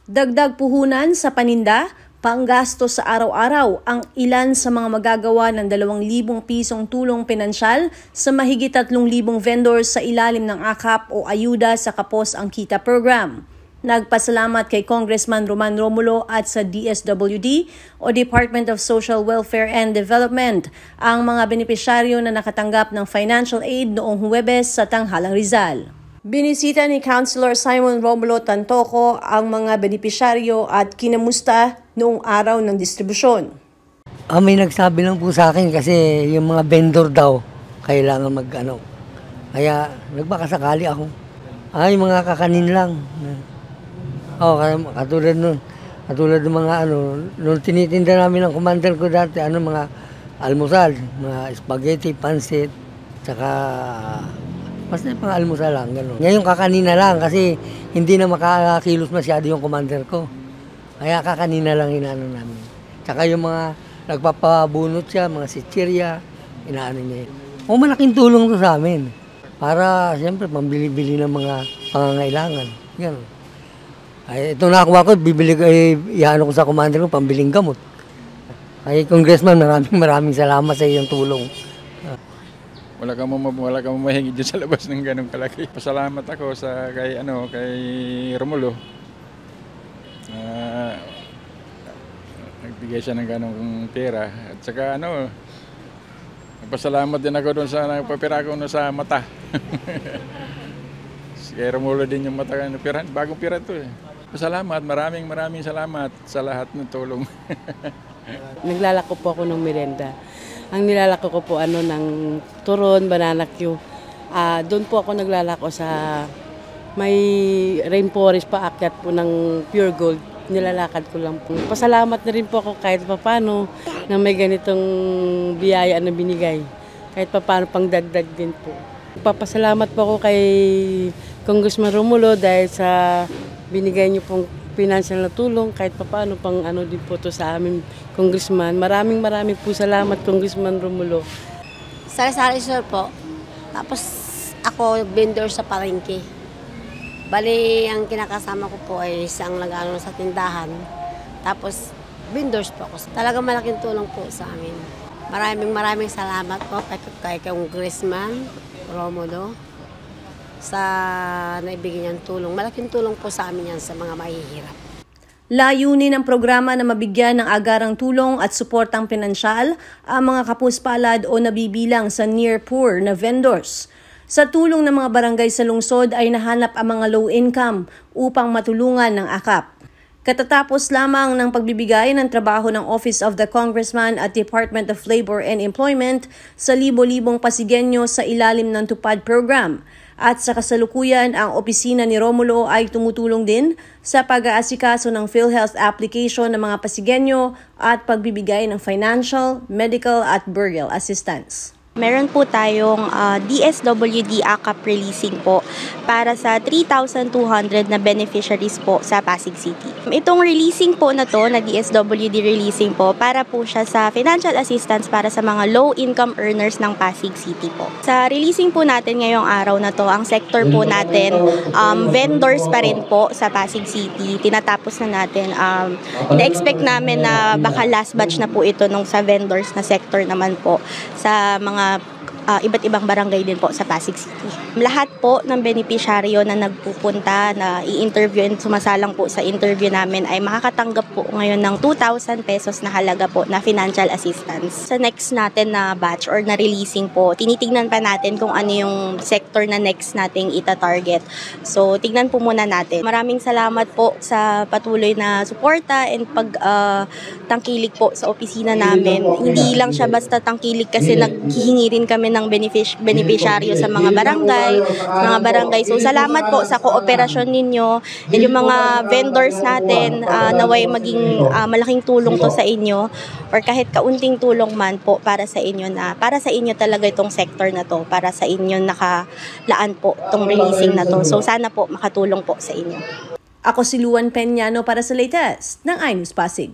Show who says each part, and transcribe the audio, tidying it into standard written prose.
Speaker 1: Dagdag puhunan sa paninda, panggasto sa araw-araw ang ilan sa mga magagawa ng 2,000 pisong tulong pinansyal sa mahigit 3,000 vendors sa ilalim ng AKAP o Ayuda sa Kapos ang Kita program. Nagpasalamat kay Congressman Roman Romulo at sa DSWD o Department of Social Welfare and Development ang mga benepisyaryo na nakatanggap ng financial aid noong Huwebes sa Tanghalang Rizal. Binisita ni Councilor Simon Romulo Tantoco ang mga benepisyaryo at kinamusta noong araw ng distribusyon.
Speaker 2: May nagsabi lang po sa akin kasi yung mga vendor daw kailangan Kaya nagbakasakali ako. Yung mga kakanin lang. Katulad nun. Katulad ng mga nung tinitinda namin ng commander ko dati, mga almusal, mga spaghetti, pansit, tsaka basta pang almusal lang, gano'n. Ngayon kakanina lang kasi hindi na makakakilos masyado yung commander ko. Kaya kakanina lang inaano namin. Tsaka yung mga nagpapabunot siya, mga sitsirya, inaano niya. Malaking tulong to sa amin. Para siyempre pambili-bili ng mga pangangailangan. Gano'n. Ito nakuha ko, iano ko sa commander ko, pambiling gamot. Congressman, maraming salamat sa iyong tulong.
Speaker 3: Wala kang mamahingi dyan sa labas ng ganong kalaki. Pasalamat ako kay Romulo. Nagbigay siya ng ganong pera. At saka nagpasalamat din ako doon sa nagpapira ko sa mata. Kay Romulo din yung mata ng pira. Bagong pira to eh. Pasalamat, maraming salamat sa lahat ng tulong.
Speaker 4: Naglalako po ako ng merenda. Ang nilalako ko po ng turon, banana Q. Doon po ako naglalako sa may rainforest paakyat po ng pure gold. Nilalakad ko lang po. Pasalamat na rin po ako kahit papano na may ganitong biyaya na binigay. Kahit papano pang dagdag din po. Papasalamat po ako kay Congressman Romulo dahil sa binigay niyo pong financial na tulong kahit paano pang din po to sa amin, Congressman. Maraming po salamat, Congressman Romulo.
Speaker 5: Sari-sari sir po. Tapos ako vendor sa palengke. Bali, ang kinakasama ko po ay isang nag-ano sa tindahan. Tapos vendors po ako. Talagang malaking tulong po sa amin. Maraming salamat po kay Congressman Romulo sa naibigay niyang tulong. Malaking tulong po sa amin yan sa mga mahihirap.
Speaker 1: Layunin ng programa na mabigyan ng agarang tulong at suportang pinansyal ang mga kapuspalad o nabibilang sa near poor na vendors. Sa tulong ng mga barangay sa lungsod ay nahanap ang mga low income upang matulungan ng AKAP. Katatapos lamang ng pagbibigay ng trabaho ng Office of the Congressman at Department of Labor and Employment sa libo-libong Pasigenyo sa ilalim ng TUPAD program. At sa kasalukuyan, ang opisina ni Romulo ay tumutulong din sa pag-aasikaso ng PhilHealth application ng mga Pasigenyo at pagbibigay ng financial, medical at burial assistance.
Speaker 6: Meron po tayong DSWD AKAP releasing po para sa 3,200 na beneficiaries po sa Pasig City. Itong releasing po na to, na DSWD releasing po, para po siya sa financial assistance para sa mga low-income earners ng Pasig City po. Sa releasing po natin ngayong araw na to, ang sector po natin, vendors pa rin po sa Pasig City. Tinatapos na natin. Ina-expect namin na baka last batch na po ito nung sa vendors na sector naman po sa mga iba't ibang barangay din po sa Pasig City. Lahat po ng benepisyaryo na nagpupunta, na i-interview and sumasalang po sa interview namin ay makakatanggap po ngayon ng 2,000 pesos na halaga po na financial assistance. Sa next natin na batch or na releasing po, tinitignan pa natin kung ano yung sector na next nating ita-target. So, tignan po muna natin. Maraming salamat po sa patuloy na suporta and pagtangkilik po sa opisina namin. Hindi lang siya basta tangkilik kasi naghihingi rin kami ng beneficiaryo sa mga barangay. So, salamat po sa kooperasyon ninyo and yung mga vendors natin naway maging malaking tulong to sa inyo or kahit kaunting tulong man po para sa inyo talaga itong sector na to, para sa inyo nakalaan po itong releasing na to. So, sana po makatulong po sa inyo.
Speaker 1: Ako si Luan Peñano para sa latest ng iNews Pasig.